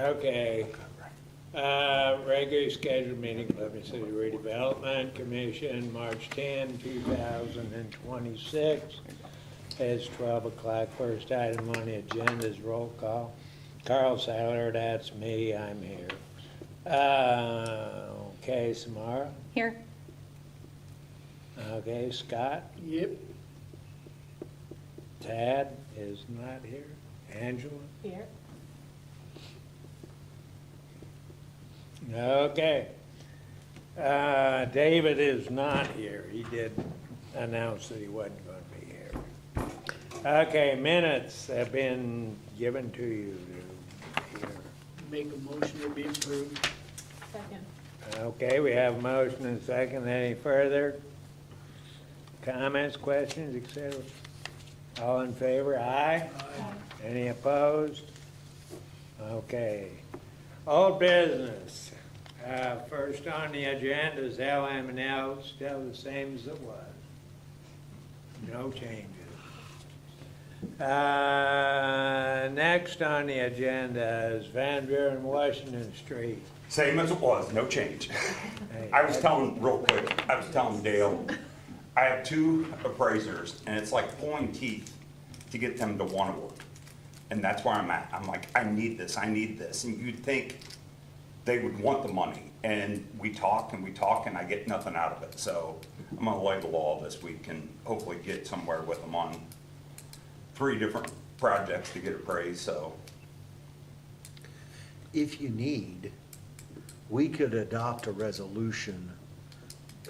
Okay. Regular scheduled meeting, Cleveland City Redevelopment Commission, March 10, 2026. It's 12 o'clock. First item on the agenda is roll call. Carl Sadler, that's me, I'm here. Okay, Samara? Here. Okay, Scott? Yep. Tad is not here. Angela? Here. Okay. David is not here. He did announce that he wasn't going to be here. Okay, minutes have been given to you to hear. Make a motion to be approved. Second. Okay, we have a motion and a second. Any further comments, questions, etc.? All in favor? Aye. Any opposed? Okay. Old business. First on the agenda is LM&L, still the same as it was. No changes. Next on the agenda is Van Buren, Washington Street. Same as it was, no change. Hey, I was telling Dale, I have two appraisers, and it's like pulling teeth to get them to want to work. And that's where I'm at. I'm like, I need this. And you'd think they would want the money. And we talk, and I get nothing out of it. So I'm gonna lay the law this week and hopefully get somewhere with them on 3 different projects to get appraised, so. If you need, we could adopt a resolution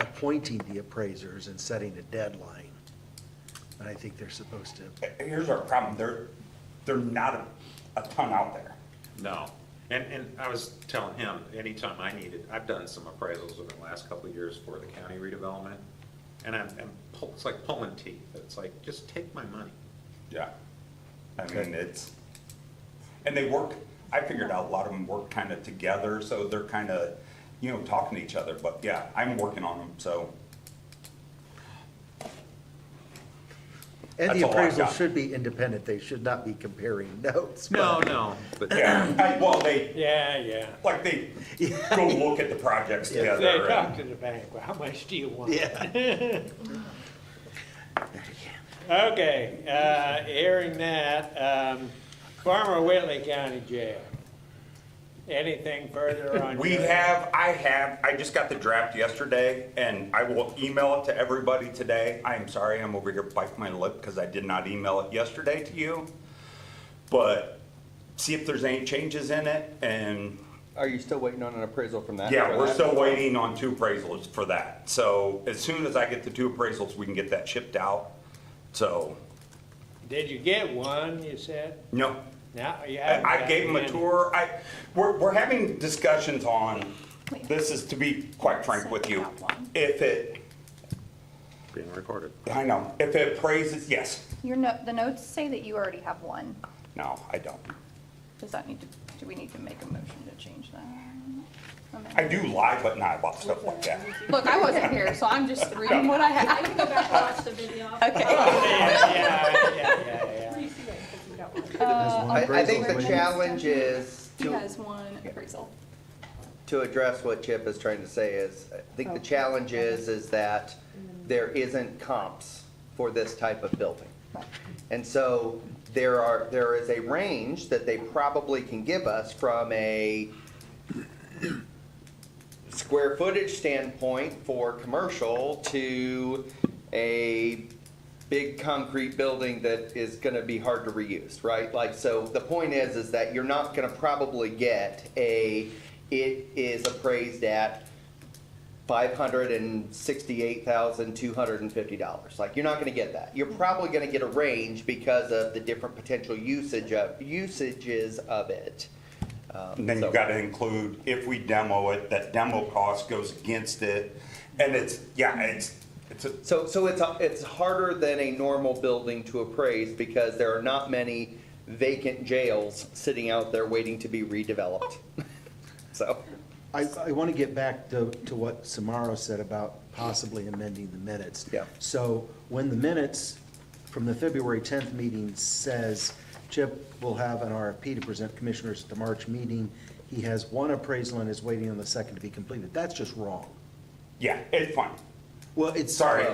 appointing the appraisers and setting a deadline. And I think they're supposed to. Here's our problem, they're not a ton out there. No, and I was telling him, anytime I needed, I've done some appraisals over the last couple of years for the county redevelopment, and it's like pulling teeth. It's like, just take my money. Yeah. I mean, and they work, I figured out a lot of them work kind of together, so they're kind of, talking to each other, but yeah, I'm working on them, so. And That's the all I've appraisal got. should be independent. They should not be comparing notes. No, but Yeah, they Yeah. go look at the projects They together. talk to the bank, well, how much do you want? Yeah. Okay, hearing that, former Whitley County Jail. Anything further on? I just got the draft yesterday, and I will email it to everybody today. I am sorry, I'm over here biting my lip because I did not email it yesterday to you. But see if there's any changes in it, and Are you still waiting on an appraisal from that? yeah, for we're that? still waiting on 2 appraisals for that. So as soon as I get the 2 appraisals, we can get that shipped out. So, Did you get one, you said? no, No, you haven't. I gave them a gotten tour. We're having discussions on, this is to be quite frank with you, if it, being recorded. I know, if it praises, yes. The notes say that you already have one. No, I don't. Do we need to make a motion to change that? I do lie, but not about stuff like that. Look, I wasn't here, so I'm just reading what I I have. can go back and watch the video. Okay. Yeah. I think the challenge is He to, has one appraisal. to address what Chip is trying to say is, I think the challenge is that there isn't comps for this type of building. And so there is a range that they probably can give us from a square footage standpoint for commercial to a big concrete building that is gonna be hard to reuse, right? Like, so the point is that you're not gonna probably get it is appraised at $568,250. Like, you're not gonna get that. You're probably gonna get a range because of the different potential usages of it. And then you gotta include, if we demo it, that demo cost goes against it. And So it's harder than a normal building to appraise because there are not many vacant jails sitting out there waiting to be redeveloped. So, I want to get back to what Samara said about possibly amending the minutes. Yeah. So when the minutes from the February 10th meeting says Chip will have an RFP to present commissioners at the March meeting. He has one appraisal and is waiting on the second to be completed. That's just wrong. Yeah, it's fine. Well, it's. Sorry,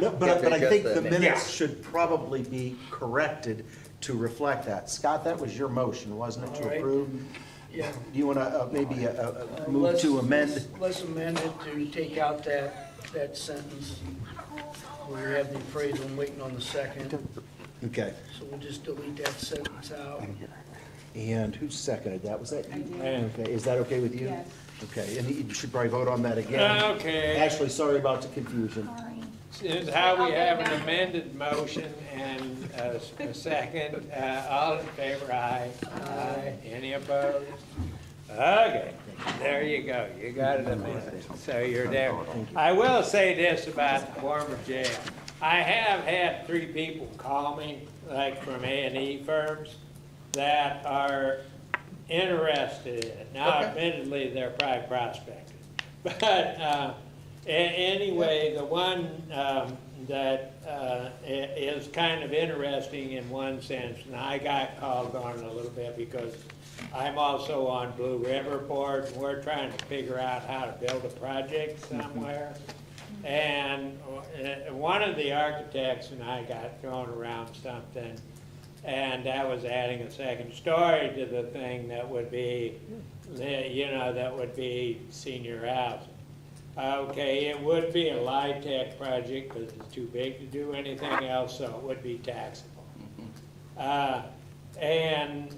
No, but I think the Just the minutes minutes. should probably be corrected to reflect that. Scott, that was your motion, wasn't it, All to right. approve? Yeah. Do you want to maybe move to amend? Let's amend it to take out that sentence where we have the appraisal and waiting on the second. Okay. So we'll just delete that sentence out. And who seconded that? Was that you? And- Okay, is that okay with you? Yes. Okay, and you should probably vote on that again. Okay. Ashley, sorry about the confusion. Sorry. This is how we have an amended motion and a second. All in favor, aye. Aye. Any opposed? Okay, there you go. You got it amended. So you're there. I will say this about the former jail. I have had 3 people call me, like from A&E firms, that are interested in it. Now, admittedly, they're probably prospecting. But anyway, the one that is kind of interesting in one sense, and I got called on a little bit because I'm also on Blue River Board, and we're trying to figure out how to build a project somewhere. And one of the architects and I got thrown around something, and that was adding a second story to the thing that would be, that would be senior housing. Okay, it would be a LIHTC project because it's too big to do anything else, so it would be taxable. And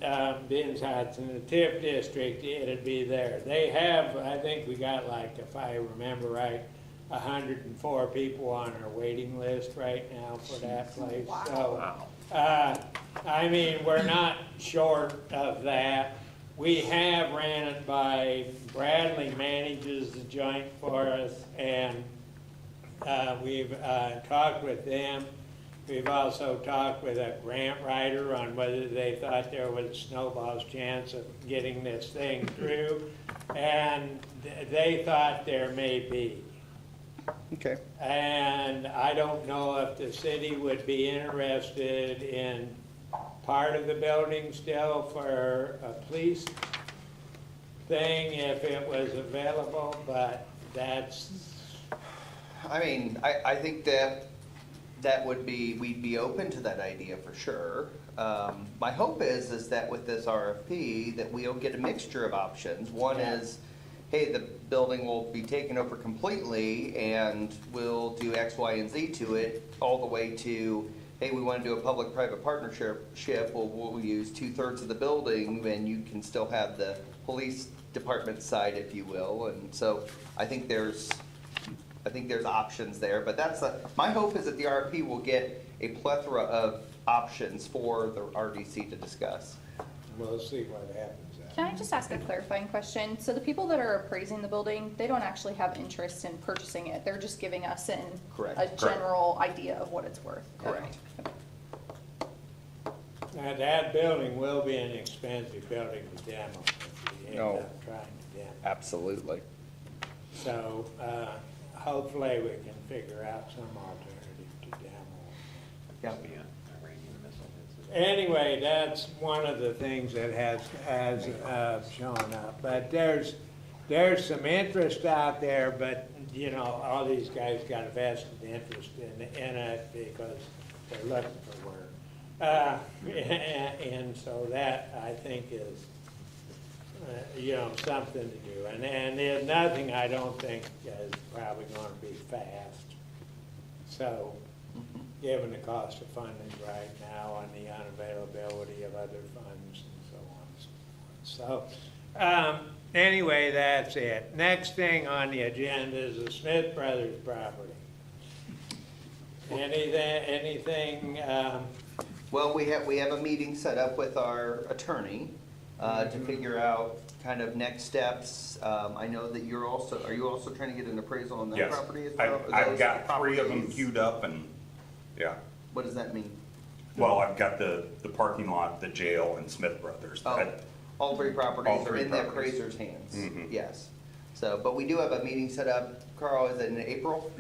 being it's in the TIF district, it'd be there. They have, I think we got like, if I remember right, 104 people on our waiting list right now for that place. So, I mean, we're not short of that. We have ran it by, Bradley manages the joint for us, and we've talked with them. We've also talked with a grant writer on whether they thought there was a snowball's chance of getting this thing through, and they thought there may be. Okay. And I don't know if the city would be interested in part of the building still for a police thing if it was available, but that's, I mean, I think that would be, we'd be open to that idea for sure. My hope is that with this RFP, that we'll get a mixture of options. One is, hey, the building will be taken over completely and we'll do X, Y, and Z to it, all the way to, hey, we want to do a public-private partnership, we'll use 2/3 of the building, and you can still have the police department side, if you will. And so I think there's options there, but my hope is that the RFP will get a plethora of options for the RDC to discuss. we'll see what happens. Can I just ask a clarifying question? So the people that are appraising the building, they don't actually have interest in purchasing it. They're just giving us a Correct. general idea of what it's worth. Correct. Okay. Now, that building will be an expensive building to demo if we end No. up trying to demo. Absolutely. So, hopefully we can figure out some alternative to demo. Yeah. Anyway, that's one of the things that has shown up. But there's some interest out there, but, all these guys got a vested interest in it because they're looking for work. And so that, I think, is, something to do. And there's nothing I don't think is probably going to be fast. So, given the cost of funding right now and the unavailability of other funds and so on and so forth. So, anyway, that's it. Next thing on the agenda is the Smith Brothers property. Anything, Well, we have a meeting set up with our attorney to figure out kind of next steps. I know that are you also trying to get an appraisal on that Yes. property as well? I've Those got 3 of them properties? queued up and, yeah. What does that mean? Well, I've got the parking lot, the jail, and Smith Brothers. Oh, all 3 properties All are 3 in the properties. appraiser's hands, Mhm. yes. So, but we do have a meeting set up, Carl, is it in April?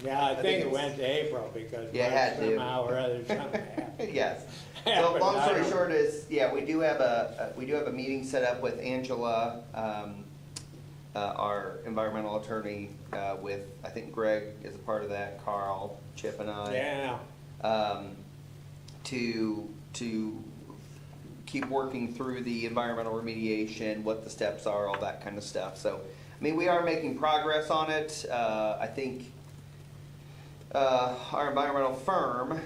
yeah, I think it it's- went to April because Yeah, it had to. somehow or other something happened. Yes, So long I story don't- short is, yeah, we do have a meeting set up with Angela, our environmental attorney, with, I think Greg is a part of that, Carl, Chip and I. Yeah, To keep working through the environmental remediation, what the steps are, all that kind of stuff. So, I mean, we are making progress on it. I think our environmental firm,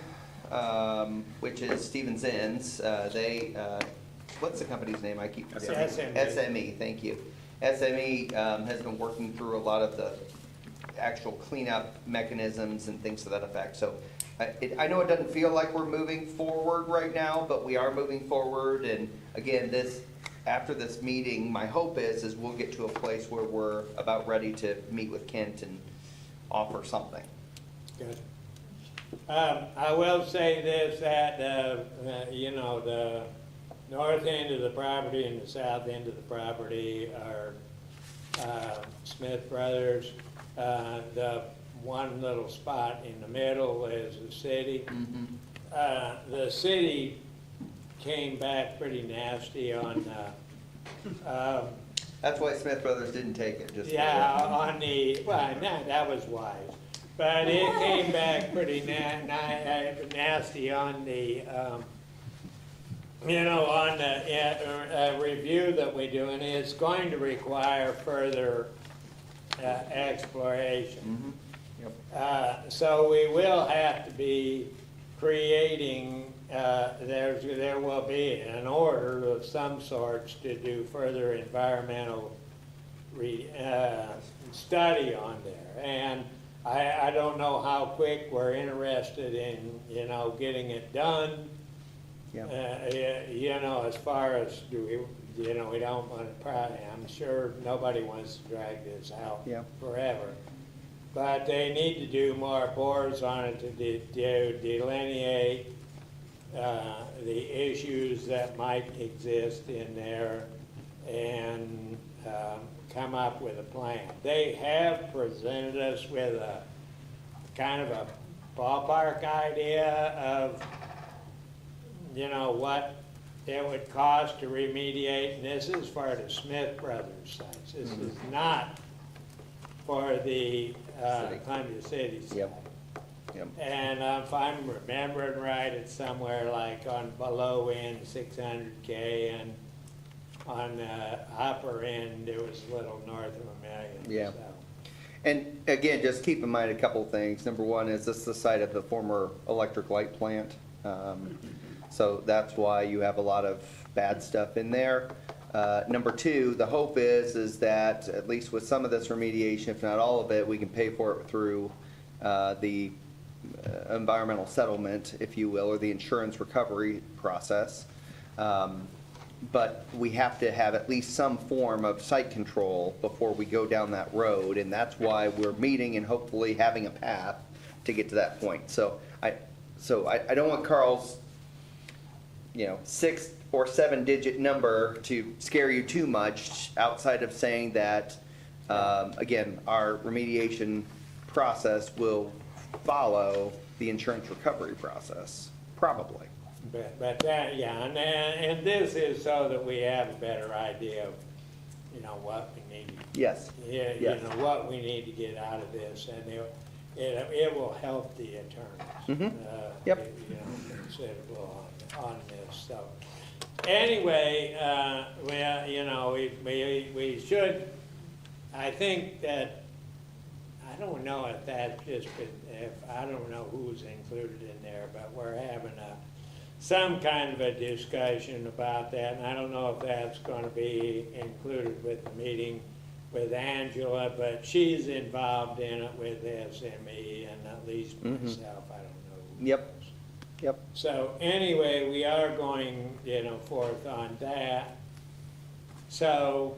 which is Stevens Inns, what's the company's name? I keep forgetting. SME. SME, thank you. SME has been working through a lot of the actual cleanup mechanisms and things to that effect. So I know it doesn't feel like we're moving forward right now, but we are moving forward. And again, after this meeting, my hope is we'll get to a place where we're about ready to meet with Kent and offer something. good. I will say this, that, you know, the north end of the property and the south end of the property are Smith Brothers. The one little spot in the middle is the city. The city came back pretty nasty on, That's why Smith Brothers didn't take it, just. yeah, on the, well, that was wise. But it came back pretty nasty on the, you know, on the review that we're doing. It's going to require further exploration. So we will have to be creating, there will be an order of some sorts to do further environmental study on there. And I don't know how quick we're interested in, you know, getting it done. You know, as far as, you know, we don't want to I'm sure nobody wants to drag this out forever. But they need to do more bores on it to delineate the issues that might exist in there and come up with a plan. They have presented us with a kind of a ballpark idea of, you know, what it would cost to remediate, and this is for the Smith Brothers sites. This is not for the Columbia City site. And if I'm remembering right, it's somewhere like on below end 600K, and on the upper end it was a little north of $1 million. So. And again, just keep in mind a couple of things. Number one is this is the site of the former electric light plant. So that's why you have a lot of bad stuff in there. Number two, the hope is that at least with some of this remediation, if not all of it, we can pay for it through the environmental settlement, if you will, or the insurance recovery process. But we have to have at least some form of site control before we go down that road, and that's why we're meeting and hopefully having a path to get to that point. So I don't want Carl's, you know, 6 or 7 digit number to scare you too much, outside of saying that, again, our remediation process will follow the insurance recovery process, probably. But that, yeah, and this is so that we have a better idea of, you know, what we need. Yes. Yeah, Yes. you know, what we need to get out of this, and it will help the attorneys. Yep. You know, considerable on this, so. Anyway, well, you know, we should, I think that, I don't know if that's just been, I don't know who's included in there, but we're having some kind of a discussion about that, and I don't know if that's gonna be included with the meeting with Angela, but she's involved in it with SME, and at least myself, I don't know. who Yep. else. Yep. So anyway, we are going, you know, forth on that. So,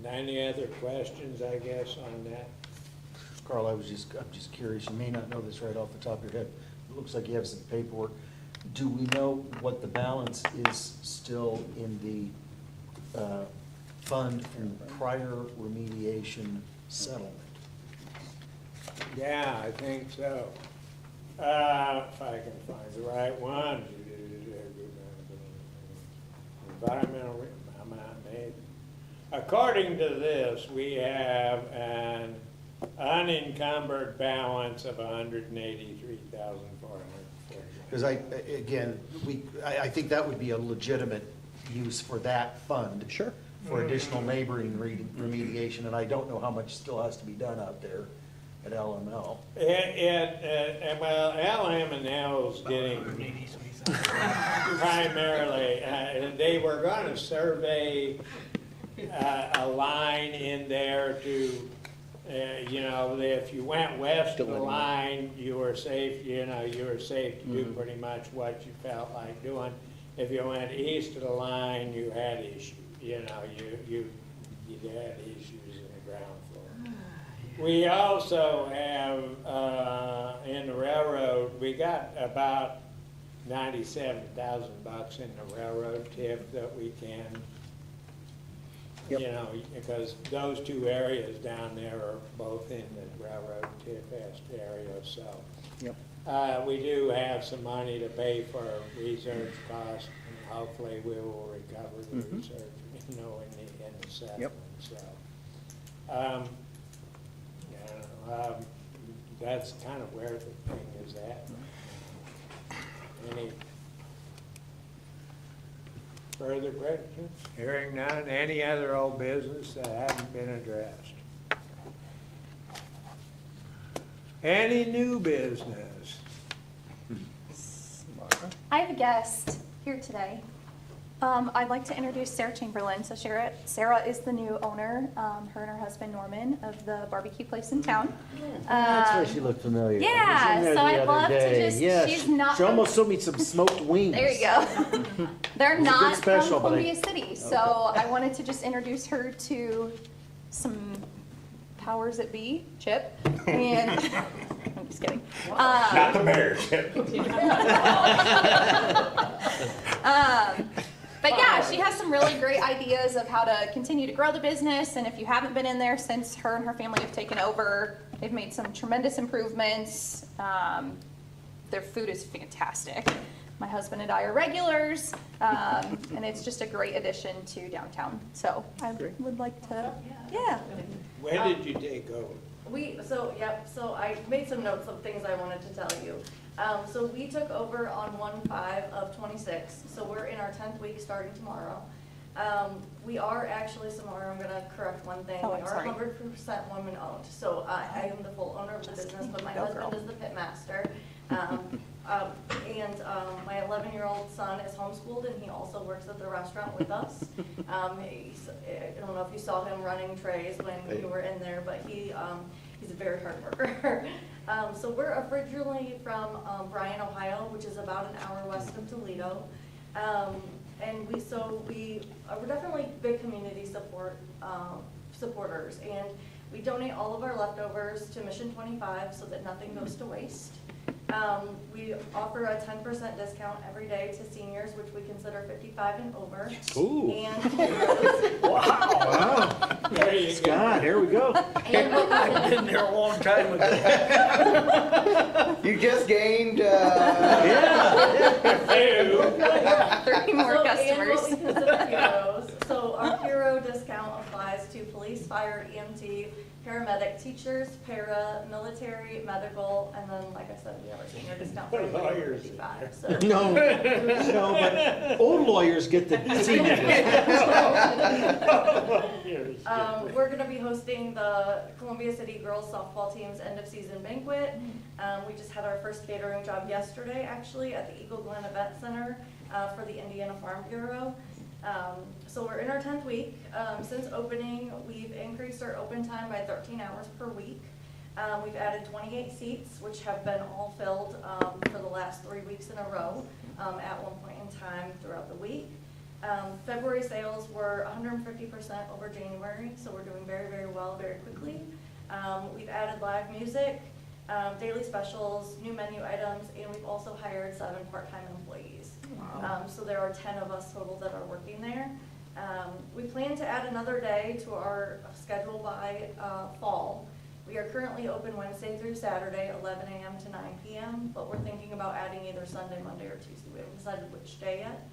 any other questions, I guess, on that? Carl, I'm just curious, you may not know this right off the top of your head. It looks like you have some paperwork. Do we know what the balance is still in the fund and prior remediation settlement? Yeah, I think so. If I can find the right one. Environmental, according to this, we have an unencumbered balance of $183,440. Because again, I think that would be a legitimate use for that fund. Sure. For additional neighboring remediation, and I don't know how much still has to be done out there at LML. Well, LM&L's getting primarily, they were gonna survey a line in there to, if you went west of the line, you were safe, you were safe to do pretty much what you felt like doing. If you went east of the line, you had issues, you had issues in the ground floor. We also have, in the railroad, we got about $97,000 in the railroad TIF that we can, because those two areas down there are both in the railroad TIF area, so. Yep. We do have some money to pay for research costs, and hopefully we will recover the research, in the settlement, Yep. so. That's kind of where the thing is at. Any further questions? Hearing none, any other old business that haven't been addressed? Any new business? I have a guest here today. I'd like to introduce Sarah Chamberlain. So Sarah is the new owner, her and her husband Norman, of the barbecue place in town. That's why she looked familiar. yeah, I was in there so the I'd other love to day. just- Yes, she's not She from- almost showed me some smoked wings. There you go. They're It was a not good special, from but Columbia City, so I wanted to just introduce her to some powers that be, Chip, and I'm just kidding. Not the Bears. But yeah, she has some really great ideas of how to continue to grow the business, and if you haven't been in there since her and her family have taken over, they've made some tremendous improvements. Their food is fantastic. My husband and I are regulars, and it's just a great addition to downtown. So I would like to, yeah. When did you take over? So I made some notes of things I wanted to tell you. So we took over on 1/5 of 26, so we're in our 10th week starting tomorrow. We are actually, Samara, I'm gonna correct one thing. Oh, We I'm are sorry. 100% woman owned, so I am the full owner of the business, but my Go, husband girl. is the pit master. And my 11-year-old son is homeschooled, and he also works at the restaurant with us. I don't know if you saw him running trays when you were in there, but he's a very hard worker. So we're originally from Bryan, Ohio, which is about an hour west of Toledo. And we're definitely big community supporters, and we donate all of our leftovers to Mission 25 so that nothing goes to waste. We offer a 10% discount every day to seniors, which we consider 55 and over. Ooh. And Wow. There you go. Scott, here we go. I've been there a long time ago. You just gained, Three more And customers. what we consider heroes. So our hero discount applies to police, fire, EMT, paramedic, teachers, para, military, medical, and then, like I said, we have our senior discount for everybody over Lawyers. 55. So No, but old lawyers get the senior discount. we're gonna be hosting the Columbia City girls softball team's end of season banquet. We just had our first catering job yesterday, actually, at the Eagle Glen Event Center for the Indiana Farm Bureau. So we're in our 10th week. Since opening, we've increased our open time by 13 hours per week. We've added 28 seats, which have been all filled for the last 3 weeks in a row at one point in time throughout the week. February sales were 150% over January, so we're doing very, very well very quickly. We've added live music, daily specials, new menu items, and we've also hired 7 part-time employees. So there are 10 of us total that are working there. We plan to add another day to our schedule by fall. We are currently open Wednesday through Saturday, 11 a.m. to 9 p.m., but we're thinking about adding either Sunday, Monday, or Tuesday. We haven't decided which day yet.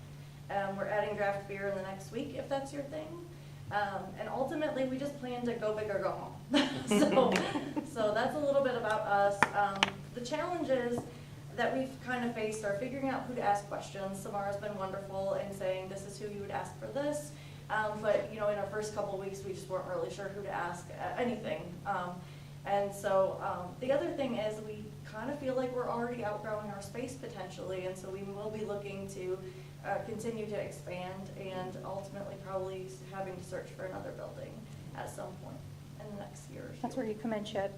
We're adding draft beer in the next week, if that's your thing. And ultimately, we just plan to go big or go home. So that's a little bit about us. The challenges that we've kind of faced are figuring out who to ask questions. Samara's been wonderful in saying this is who you would ask for this. But in our first couple of weeks, we just weren't really sure who to ask anything. And so the other thing is we kind of feel like we're already outgrowing our space potentially, and so we will be looking to continue to expand and ultimately probably having to search for another building at some point in the next year or two. That's where you come in, Chip.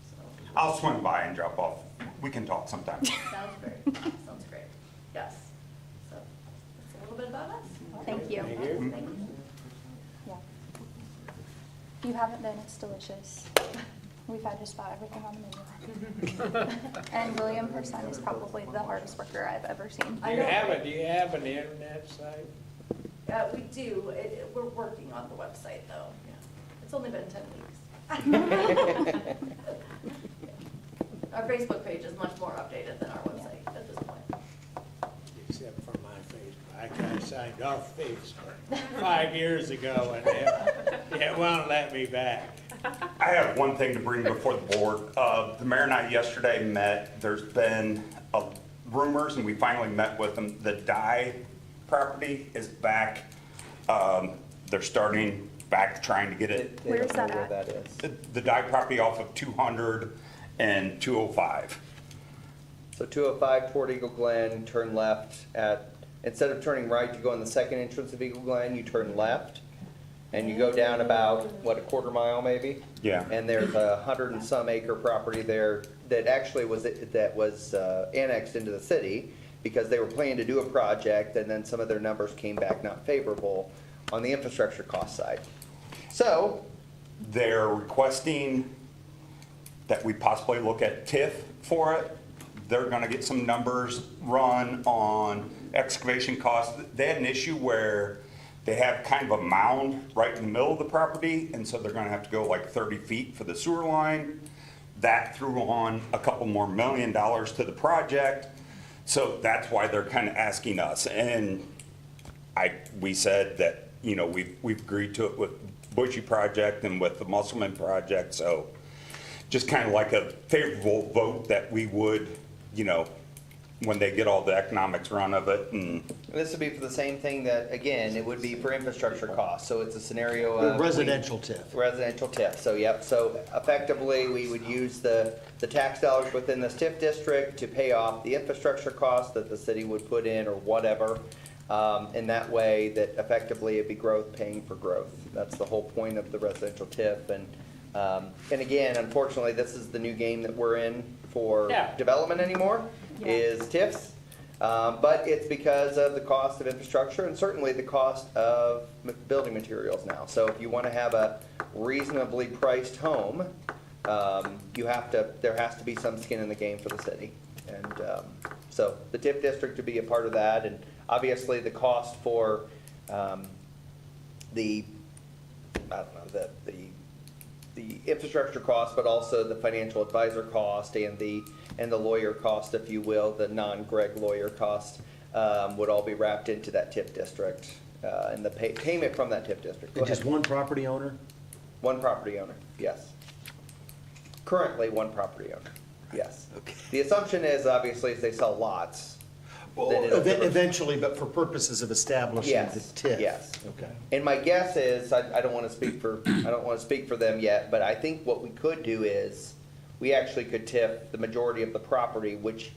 So, I'll swing by and drop off. We can talk sometime. sounds great. Sounds great. Yes. So that's a little bit about us. Thank you. Thank you. Thank you. Yeah. If you haven't been, it's delicious. We've had just about everything on the menu. And William, her son, is probably the hardest worker I've ever seen. Do you have an internet site? We do. We're working on the website though. Yeah. It's only been 10 weeks. Our Facebook page is much more updated than our website at this point. Except for my Facebook. I got signed off Facebook 5 years ago and it won't let me back. I have one thing to bring before the board. The mayor and I yesterday met. There's been rumors, and we finally met with them. The Dye property is back. They're starting back trying to get it. They don't Where's that know where at? that is. The Dye property off of 200 and 205. So 205 toward Eagle Glen, turn left instead of turning right to go on the second entrance of Eagle Glen, you turn left. And you go down about, a quarter mile maybe? Yeah. And there's 100 and some acre property there that actually was annexed into the city because they were planning to do a project and then some of their numbers came back not favorable on the infrastructure cost side. So, They're requesting that we possibly look at TIF for it. They're gonna get some numbers run on excavation costs. They had an issue where they have kind of a mound right in the middle of the property, and so they're gonna have to go like 30 feet for the sewer line. That threw on a couple more $1 million to the project. So that's why they're kind of asking us. And we said that, we've agreed to it with Bushy project and with the Musselman project. So just kind of like a favorable vote that we would, when they get all the economics run of it. And this would be for the same thing that, again, it would be for infrastructure costs. So it's a scenario of. Residential TIF. Residential TIF, so yep, so effectively, we would use the tax dollars within this TIF district to pay off the infrastructure costs that the city would put in or whatever. In that way, that effectively it'd be growth paying for growth. That's the whole point of the residential TIF. And again, unfortunately, this is the new game that we're in for Yeah. development anymore, Yeah. is TIFs. But it's because of the cost of infrastructure and certainly the cost of building materials now. So if you want to have a reasonably priced home, there has to be some skin in the game for the city. And so the TIF district would be a part of that. And obviously the cost for the infrastructure cost, but also the financial advisor cost and the lawyer cost, if you will, the non-Greg lawyer cost, would all be wrapped into that TIF district, and the payment from that TIF district. Go Just ahead. one property owner? One property owner, yes. Currently, one property owner, yes. Okay. The assumption is, obviously, as they sell lots, Well, then it'll- eventually, but for purposes of establishing the Yes, TIF? yes. Okay. And my guess is, I don't want to speak for them yet, but I think what we could do is, we actually could TIF the majority of the property, which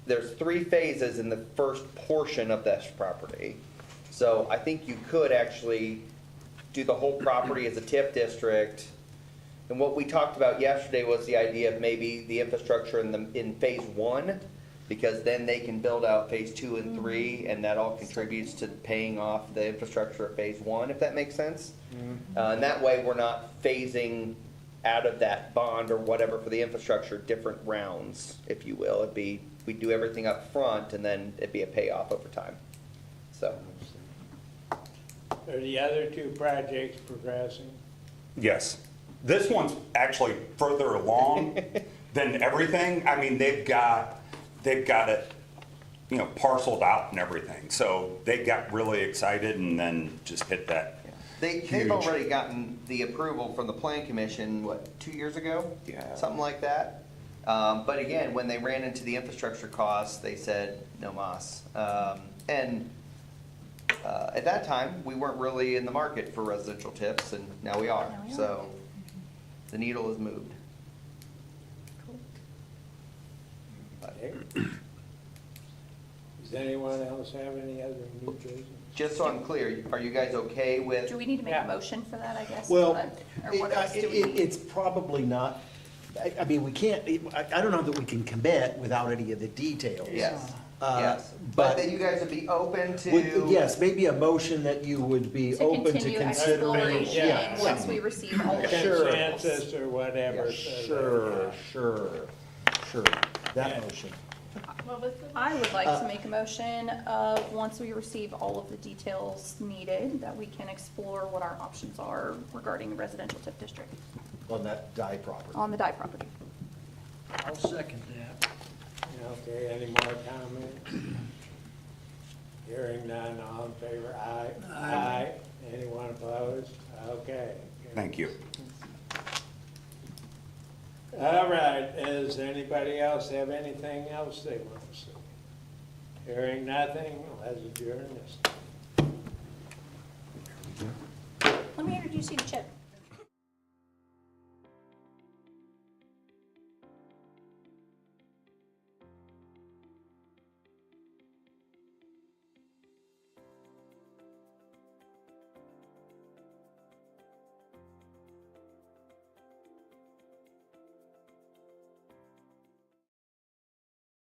there's 3 phases in the first portion of this property. So I think you could actually do the whole property as a TIF district. And what we talked about yesterday was the idea of maybe the infrastructure in phase 1, because then they can build out phase 2 and 3, and that all contributes to paying off the infrastructure of phase 1, if that makes sense. And that way, we're not phasing out of that bond or whatever for the infrastructure, different rounds, if you will. It'd be, we'd do everything up front, and then it'd be a payoff over time. So, Are the other 2 projects progressing? yes, This one's actually further along than everything. I mean, they've got it, you know, parceled out and everything. So they got really excited and then just hit that. They've Huge. already gotten the approval from the plan commission, what, 2 years ago? Yeah. Something like that. But again, when they ran into the infrastructure costs, they said, no mas. And at that time, we weren't really in the market for residential tips, and now we are. Now we are. So the needle has moved. Okay. Does anyone else have any other new business? Just so I'm clear, are you guys okay with? Do we need to make Yeah. a motion for that, I guess? Well, Or what else do we need? it's probably not, I mean, we can't, I don't know that we can commit without any of the details. Yes, Uh, yes. but- But that you guys would be open Would- to? Yes, maybe a motion that you would be To open to continue considering. exploration Yeah. once we receive all of the Sure. Consensus or whatever. so that- Sure, that Yeah. motion. I would like to make a motion of, once we receive all of the details needed, that we can explore what our options are regarding the residential tip district On that die property. on the Dye property. I'll second that. Okay, any more comments? Hearing none, all in favor, aye. Aye. Anyone opposed? Okay. Thank you. All right, does anybody else have anything else they want to say? Hearing nothing, let's adjourn this. Let me introduce you to Chip.